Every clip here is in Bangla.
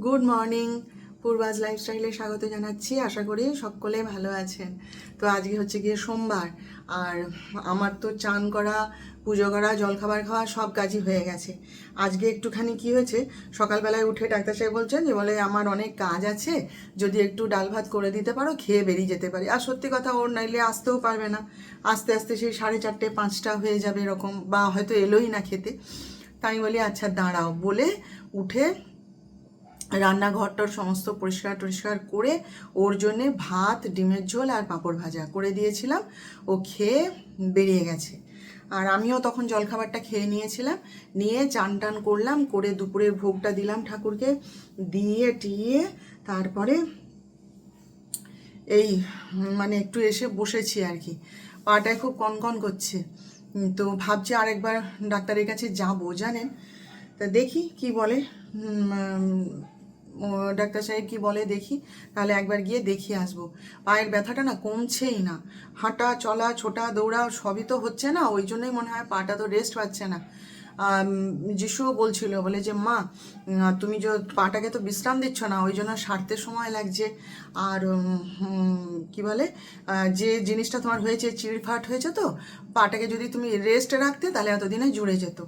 Good morning. পূর্বাজ লাইফস্টাইলে স্বাগত জানাচ্ছি। আশা করি সকলে ভালো আছেন। তো আজকে হচ্ছে গিয়ে সোমবার, আর আমার তো চান করা, পুজো করা, জলখাবার খাওয়া সব কাজই হয়ে গেছে। আজকে একটুখানি কি হয়েছে, সকালবেলায় উঠে ডাক্তার সাহেব বলছেন যে বলে আমার অনেক কাজ আছে, যদি একটু ডাল ভাত করে দিতে পারো খেয়ে বেরিয়ে যেতে পারি। আর সত্যি কথা, ওর নাইলে আসতেও পারবে না, আস্তে আস্তে সেই 4:30 5টা হয়ে যাবে এরকম, বা হয়তো এলোই না খেতে। তাই বলি আচ্ছা দাঁড়াও বলে উঠে রান্নাঘরটার সমস্ত পরিষ্কার টরিষ্কার করে ওর জন্যে ভাত, ডিমের ঝোল আর পাঁপড় ভাজা করে দিয়েছিলাম। ও খেয়ে বেরিয়ে গেছে। আর আমিও তখন জলখাবারটা খেয়ে নিয়েছিলাম, নিয়ে চান টান করলাম, করে দুপুরের ভোগটা দিলাম ঠাকুরকে, দিয়ে টিয়ে তারপরে এই মানে একটু এসে বসেছি আর কি। পাটায় খুব কনকন করছে। তো ভাবছি আরেকবার ডাক্তারের কাছে যাবো, জানেন। তা দেখি কি বলে, ডাক্তার সাহেব কি বলে দেখি, তাহলে একবার গিয়ে দেখিয়ে আসবো। পায়ের ব্যথাটা না কমছেই না, হাঁটা চলা ছোটা দৌড়া সবই তো হচ্ছে না, ওই জন্যই মনে হয় পাটা তো রেস্ট পাচ্ছে না। যিশুও বলছিল, বলে যে মা তুমি যে পাটাকে তো বিশ্রাম দিচ্ছ না, ওই জন্য সারতে সময় লাগছে। আর কি বলে, যে জিনিসটা তোমার হয়েছে চিড়ফাট হয়েছে, তো পাটাকে যদি তুমি রেস্টে রাখতে তাহলে এতদিনে জুড়ে যেত।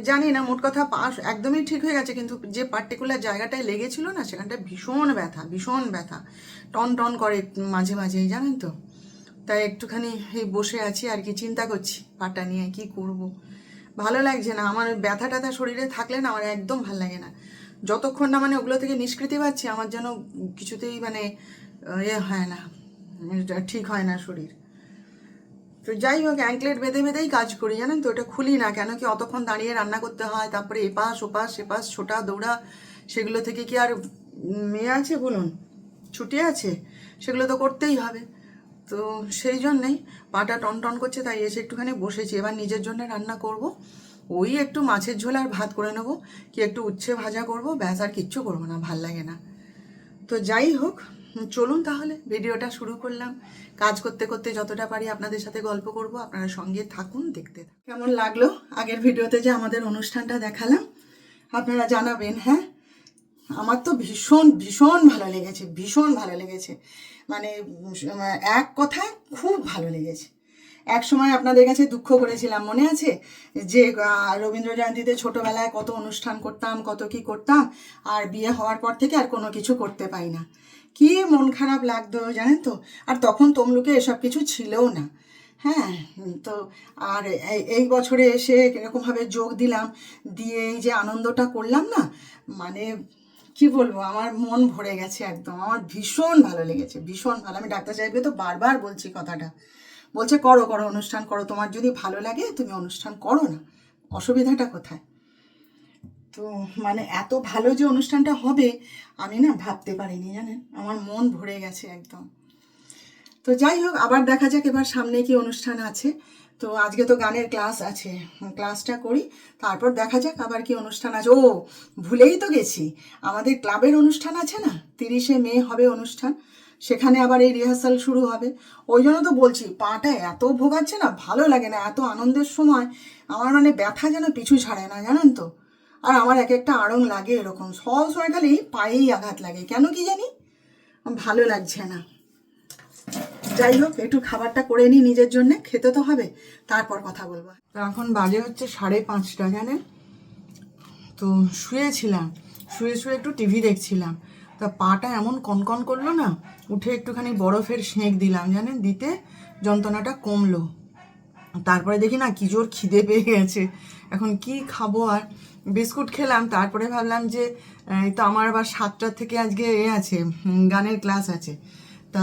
জানি না, মোট কথা পা একদমই ঠিক হয়ে গেছে, কিন্তু যে পার্টিকুলার জায়গাটায় লেগেছিল না, সেখানটায় ভীষণ ব্যথা, ভীষণ ব্যথা, টন টন করে মাঝে মাঝেই, জানেন তো। তাই একটুখানি এই বসে আছি আর কি, চিন্তা করছি পাটা নিয়ে কি করব। ভালো লাগছে না আমার, ব্যথা ট্যাথা শরীরে থাকলে না আমার একদম ভালো লাগে না। যতক্ষণ না মানে ওগুলো থেকে নিষ্কৃতি পাচ্ছি, আমার যেন কিছুতেই মানে হয় না, ঠিক হয় না শরীর। তো যাই হোক, অ্যাঙ্কলেট বেঁধে বেঁধেই কাজ করি, জানেন তো। ওটা খুলি না কেন কি, অতক্ষণ দাঁড়িয়ে রান্না করতে হয়, তারপরে এপাশ ওপাশ সেপাশ ছোটা দৌড়া, সেগুলো থেকে কি আর মেয়ে আছে বলুন, ছুটি আছে, সেগুলো তো করতেই হবে। তো সেই জন্যেই পাটা টন টন করছে, তাই এসে একটুখানি বসেছি। এবার নিজের জন্য রান্না করব, ওই একটু মাছের ঝোল আর ভাত করে নেবো, কি একটু উচ্ছে ভাজা করব, ব্যাস, আর কিচ্ছু করবো না, ভাল লাগে না। তো যাই হোক, চলুন তাহলে ভিডিওটা শুরু করলাম। কাজ করতে করতে যতটা পারি আপনাদের সাথে গল্প করব, আপনারা সঙ্গে থাকুন, দেখতে থাকুন। কেমন লাগলো আগের ভিডিওতে যে আমাদের অনুষ্ঠানটা দেখালাম, আপনারা জানাবেন। হ্যাঁ, আমার তো ভীষণ ভীষণ ভালো লেগেছে, ভীষণ ভালো লেগেছে, মানে এক কথায় খুব ভালো লেগেছে। এক সময় আপনাদের কাছে দুঃখ করেছিলাম, মনে আছে, যে রবীন্দ্র জয়ন্তীতে ছোটোবেলায় কত অনুষ্ঠান করতাম, কত কি করতাম, আর বিয়ে হওয়ার পর থেকে আর কোনো কিছু করতে পাই না। কি মন খারাপ লাগতো জানেন তো। আর তখন তমলুকে এসব কিছু ছিলও না। হ্যাঁ, তো আর এই বছরে এসে এরকমভাবে যোগ দিলাম, দিয়ে এই যে আনন্দটা করলাম না, মানে কি বলবো, আমার মন ভরে গেছে একদম। আমার ভীষণ ভালো লেগেছে, ভীষণ ভালো। আমি ডাক্তার সাহেবকে তো বারবার বলছি কথাটা, বলছে করো করো অনুষ্ঠান করো, তোমার যদি ভালো লাগে তুমি অনুষ্ঠান করো না, অসুবিধাটা কোথায়। তো মানে এত ভালো যে অনুষ্ঠানটা হবে আমি না ভাবতে পারিনি, জানেন। আমার মন ভরে গেছে একদম। তো যাই হোক, আবার দেখা যাক এবার সামনে কি অনুষ্ঠান আছে। তো আজকে তো গানের ক্লাস আছে, ক্লাসটা করি, তারপর দেখা যাক আবার কি অনুষ্ঠান আছে। ও, ভুলেই তো গেছি, আমাদের ক্লাবের অনুষ্ঠান আছে না, 30শে মে হবে অনুষ্ঠান, সেখানে আবার এই রিহার্সাল শুরু হবে। ওই জন্য তো বলছি, পাটা এত ভোগাচ্ছে না, ভালো লাগে না, এত আনন্দের সময় আমার মানে ব্যথা যেন পিছু ছাড়ে না, জানেন তো। আর আমার এক একটা আড়ং লাগে এরকম, সব সময় খালি পায়েই আঘাত লাগে, কেন কি জানি, ভালো লাগছে না। যাই হোক, একটু খাবারটা করে নিই নিজের জন্য, খেতে তো হবে, তারপর কথা বলবো। তো এখন বাজে হচ্ছে 5:30, জানেন। তো শুয়েছিলাম, শুয়ে শুয়ে একটু টিভি দেখছিলাম, তা পাটা এমন কনকন করলো না, উঠে একটুখানি বরফের সেঁক দিলাম, জানেন, দিতে যন্ত্রণাটা কমলো। তারপরে দেখি না কি জোর খিদে পেয়ে গেছে, এখন কি খাবো। আর বিস্কুট খেলাম, তারপরে ভাবলাম যে এই তো আমার আবার 7টা থেকে আজকে আছে, গানের ক্লাস আছে, তা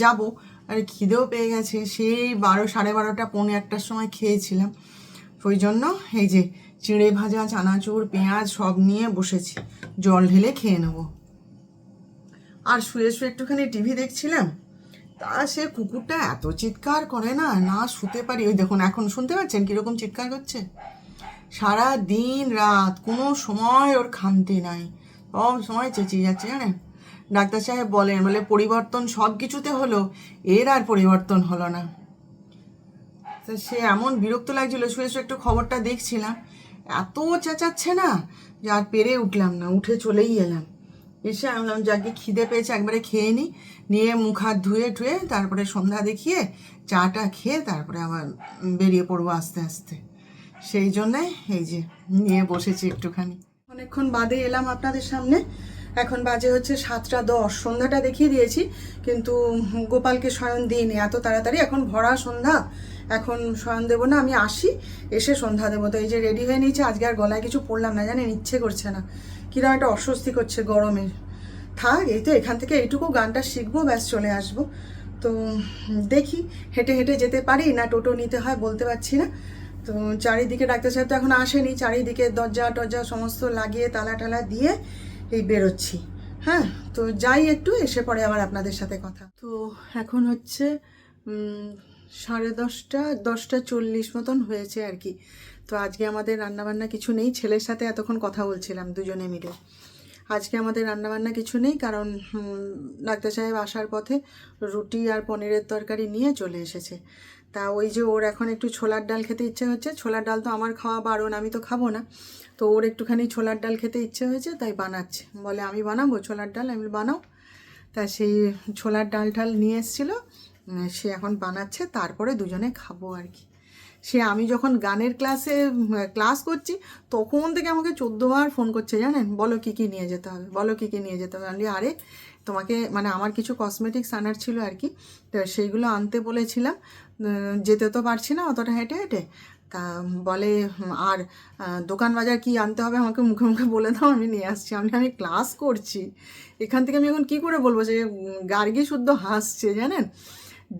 যাব। আর খিদেও পেয়ে গেছে, সেই 12, 12:30, পৌনে 1টার সময় খেয়েছিলাম। ওই জন্য এই যে চিঁড়ে ভাজা, চানাচুর, পেঁয়াজ সব নিয়ে বসেছি, জল ঢেলে খেয়ে নেবো। আর শুয়ে শুয়ে একটুখানি টিভি দেখছিলাম, তা সে কুকুরটা এত চিৎকার করে না, না শুতে পারি। ওই দেখুন, এখন শুনতে পাচ্ছেন কীরকম চিৎকার করছে, সারা দিন রাত কোনো সময় ওর খামতি নাই, সব সময় চেঁচিয়ে যাচ্ছে, জানেন। ডাক্তার সাহেব বলেন, বলে পরিবর্তন সব কিছুতে হলো, এর আর পরিবর্তন হলো না। তো সে এমন বিরক্ত লাগছিল, শুয়ে শুয়ে একটু খবরটা দেখছিলাম, এত চেঁচাচ্ছে না যে আর পেরে উঠলাম না, উঠে চলেই এলাম। এসে আমি বললাম যাকে খিদে পেয়েছে একবারে খেয়ে নিই, নিয়ে মুখ হাত ধুয়ে টুয়ে তারপরে সন্ধ্যা দেখিয়ে চাটা খেয়ে তারপরে আবার বেরিয়ে পড়বো আস্তে আস্তে। সেই জন্যে এই যে নিয়ে বসেছি একটুখানি। অনেকক্ষণ বাদে এলাম আপনাদের সামনে। এখন বাজে হচ্ছে 7টা 10। সন্ধ্যাটা দেখিয়ে দিয়েছি কিন্তু গোপালকে শয়ন দিইনি এত তাড়াতাড়ি, এখন ভরা সন্ধ্যা, এখন শয়ন দেবো না, আমি আসি এসে সন্ধ্যা দেবো। তো এই যে রেডি হয়ে নিয়েছি, আজকে আর গলায় কিছু পরলাম না, জানেন ইচ্ছে করছে না, কিরকম একটা অস্বস্তি করছে গরমে। থাক, এই তো এখান থেকে এইটুকু গানটা শিখবো, ব্যাস চলে আসবো। তো দেখি হেঁটে হেঁটে যেতে পারি না টোটো নিতে হয় বলতে পারছি না। তো চারিদিকে ডাক্তার সাহেব তো এখন আসেনি, চারিদিকে দরজা টরজা সমস্ত লাগিয়ে তালা টালা দিয়ে এই বেরোচ্ছি। হ্যাঁ, তো যাই একটু, এসে পরে আবার আপনাদের সাথে কথা। তো এখন হচ্ছে 10:30, 10:40 মতন হয়েছে আর কি। তো আজকে আমাদের রান্নাবান্না কিছু নেই, ছেলের সাথে এতক্ষণ কথা বলছিলাম দুজনে মিলে। আজকে আমাদের রান্নাবান্না কিছু নেই, কারণ ডাক্তার সাহেব আসার পথে রুটি আর পনিরের তরকারি নিয়ে চলে এসেছে। তা ওই যে ওর এখন একটু ছোলার ডাল খেতে ইচ্ছে হচ্ছে, ছোলার ডাল তো আমার খাওয়া বারণ, আমি তো খাবো না। তো ওর একটুখানি ছোলার ডাল খেতে ইচ্ছে হয়েছে, তাই বানাচ্ছে, বলে আমি বানাবো ছোলার ডাল, আমি বানাও। তা সেই ছোলার ডাল ঠাল নিয়ে এসেছিলো, সে এখন বানাচ্ছে, তারপরে দুজনে খাবো আর কি। সে আমি যখন গানের ক্লাস করছি তখন থেকে আমাকে 14বার ফোন করছে, জানেন, বলো কী কী নিয়ে যেতে হবে, বলো কী কী নিয়ে যেতে হবে। আমি আরে তোমাকে মানে আমার কিছু কসমেটিক্স আনার ছিল আর কি, তো সেইগুলো আনতে বলেছিলাম, যেতে তো পারছি না অতটা হেঁটে হেঁটে। তা বলে আর দোকান বাজার কী আনতে হবে আমাকে মুখে মুখে বলে দাও, আমি নিয়ে আসছি। আমি ক্লাস করছি, এখান থেকে আমি এখন কী করে বলবো, যে গার্গী শুদ্ধ হাসছে জানেন।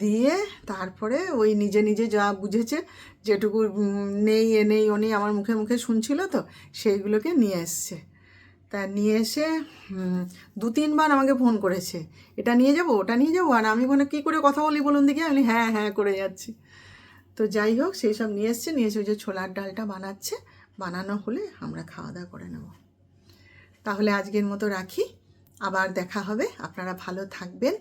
দিয়ে তারপরে ওই নিজে নিজে যা বুঝেছে, যেটুকু নেই এ নেই ও নেই আমার মুখে মুখে শুনছিল, তো সেইগুলোকে নিয়ে এসছে। তা নিয়ে এসে 2-3বার আমাকে ফোন করেছে, এটা নিয়ে যাবো ওটা নিয়ে যাবো, আর আমি ওখানে কী করে কথা বলি বলুন দেখি, আমি হ্যাঁ হ্যাঁ করে যাচ্ছি। তো যাই হোক, সেই সব নিয়ে এসে ওই যে ছোলার ডালটা বানাচ্ছে, বানানো হলে আমরা খাওয়া দাওয়া করে নেব। তাহলে আজকের মতো রাখি, আবার দেখা হবে, আপনারা ভালো থাকবেন।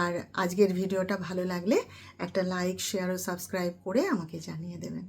আর আজকের ভিডিওটা ভালো লাগলে একটা লাইক শেয়ার ও সাবস্ক্রাইব করে আমাকে জানিয়ে দেবেন।